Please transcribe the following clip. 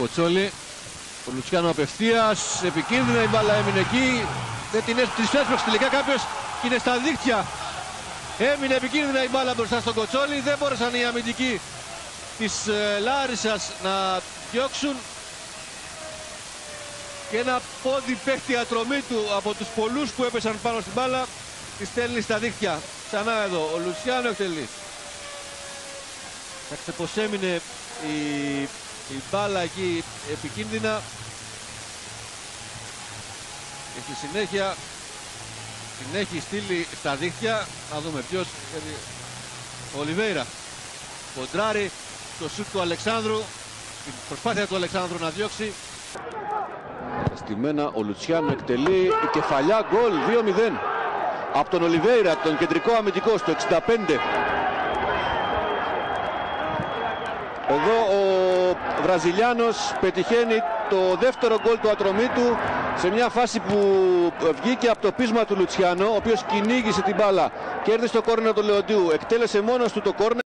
Κοτσόλη. Ο Λουτσιάνο απευθείας, επικίνδυνα η μπάλα έμεινε εκεί. Δεν την έσπρωξε τελικά κάποιος και είναι στα δίκτυα. Έμεινε επικίνδυνα η μπάλα μπροστά στον Κοτσόλη. Δεν μπόρεσαν οι αμυντικοί της Λάρισσας να διώξουν. Και ένα πόδι παίχτη ατρωμή του από τους πολλούς που έπεσαν πάνω στην μπάλα. Τη στέλνει στα δίκτυα. Ξανά εδώ ο Λουτσιάνο εκτελεί. Κοιτάξτε πως έμεινε η μπάλα εκεί επικίνδυνα. Και στη συνέχεια την έχει στείλει στα δίχτυα. Να δούμε ποιος. Ο Ολιβέηρα κοντράρει το σουτ του Αλεξάνδρου. Την προσπάθεια του Αλεξάνδρου να διώξει. Στημένα ο Λουτσιάνο εκτελεί η κεφαλιά, γκολ 2-0 από τον Ολιβέηρα, τον κεντρικό αμυντικό στο 65. Εδώ ο Βραζιλιάνος πετυχαίνει το δεύτερο γκολ του ατρωμή του σε μια φάση που βγήκε από το πείσμα του Λουτσιάνο, ο οποίος κυνήγησε την μπάλα, κέρδισε το κόρνερ του Λεοντίου, εκτέλεσε μόνος του το κόρνερ.